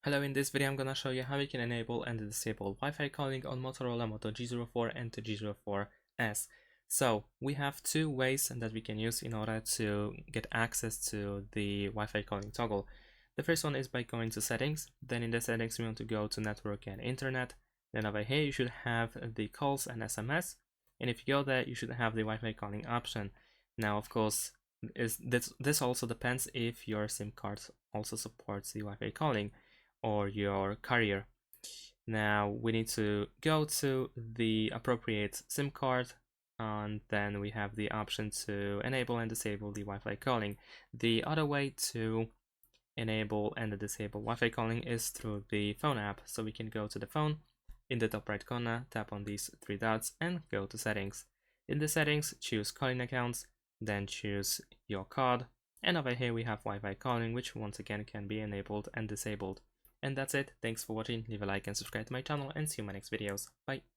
Hello, in this video I'm gonna show you how you can enable and disable Wi-Fi calling on Motorola Moto G04 and the G04s. So we have two ways that we can use in order to get access to the Wi-Fi calling toggle. The first one is by going to settings. Then in the settings we want to go to network and internet. Then over here you should have the calls and SMS. And if you go there you should have the Wi-Fi calling option. Now of course this also depends if your SIM card also supports the Wi-Fi calling or your carrier. Now we need to go to the appropriate SIM card, and then we have the option to enable and disable the Wi-Fi calling. The other way to enable and disable Wi-Fi calling is through the phone app. So we can go to the phone, in the top right corner tap on these three dots and go to settings. In the settings choose calling accounts, then choose your card, and over here we have Wi-Fi calling, which once again can be enabled and disabled. And that's it. Thanks for watching. Leave a like and subscribe to my channel, and see you in my next videos. Bye.